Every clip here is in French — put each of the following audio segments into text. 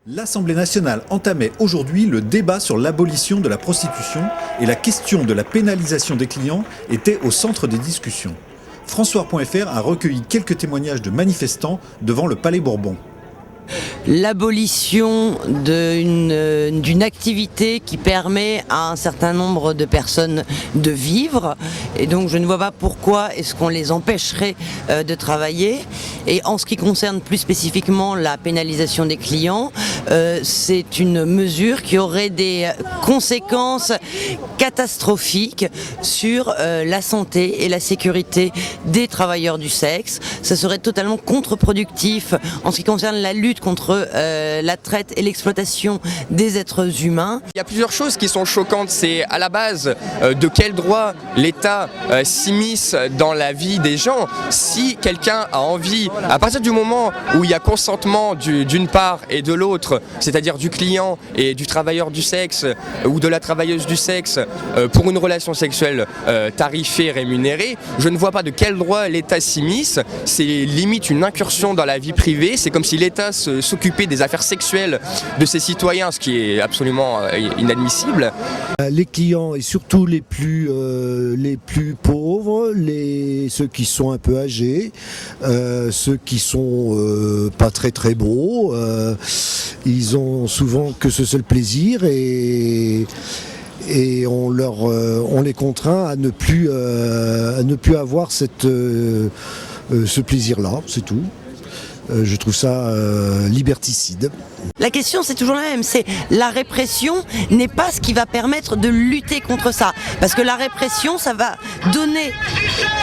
L'Assemblée nationale entamait aujourd'hui le débat sur l'abolition de la prostitution et la question de la pénalisation des clients était au centre des discussions. François.fr a recueilli quelques témoignages de manifestants devant le Palais Bourbon. L'abolition d'une activité qui permet à un certain nombre de personnes de vivre, et donc je ne vois pas pourquoi est-ce qu'on les empêcherait de travailler. Et en ce qui concerne plus spécifiquement la pénalisation des clients, c'est une mesure qui aurait des conséquences catastrophiques sur la santé et la sécurité des travailleurs du sexe. Ça serait totalement contre-productif en ce qui concerne la lutte contre la traite et l'exploitation des êtres humains. Il y a plusieurs choses qui sont choquantes. C'est à la base de quel droit l'État s'immisce dans la vie des gens. Si quelqu'un a envie, à partir du moment où il y a consentement d'une part et de l'autre, c'est-à-dire du client et du travailleur du sexe ou de la travailleuse du sexe pour une relation sexuelle tarifée, rémunérée, je ne vois pas de quel droit l'État s'immisce. C'est limite une incursion dans la vie privée. C'est comme si l'État s'occupait des affaires sexuelles de ses citoyens, ce qui est absolument inadmissible. Les clients, et surtout les plus pauvres, ceux qui sont un peu âgés, ceux qui sont pas très beaux, ils ont souvent que ce seul plaisir et on les contraint à ne plus avoir ce plaisir-là, c'est tout. Je trouve ça liberticide. La question c'est toujours la même, c'est la répression n'est pas ce qui va permettre de lutter contre ça. Parce que la répression, ça va donner...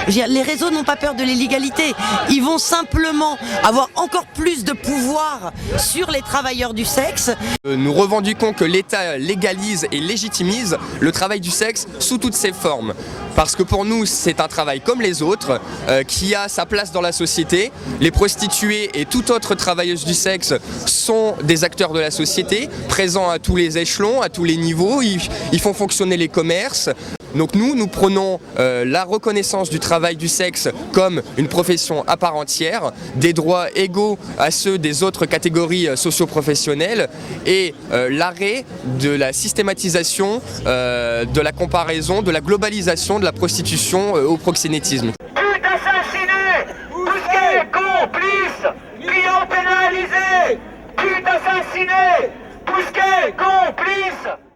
Les réseaux n'ont pas peur de l'illégalité. Ils vont simplement avoir encore plus de pouvoir sur les travailleurs du sexe. Nous revendiquons que l'État légalise et légitimise le travail du sexe sous toutes ses formes. Parce que pour nous, c'est un travail comme les autres, qui a sa place dans la société. Les prostituées et toute autre travailleuse du sexe sont des acteurs de la société, présents à tous les échelons, à tous les niveaux. Ils font fonctionner les commerces. Donc nous prenons la reconnaissance du travail du sexe comme une profession à part entière, des droits égaux à ceux des autres catégories socio-professionnelles et l'arrêt de la systématisation, de la comparaison, de la globalisation de la prostitution au proxénétisme. Pute assassinée, Bousquet complice, client pénalisé, pute assassinée, Bousquet complice.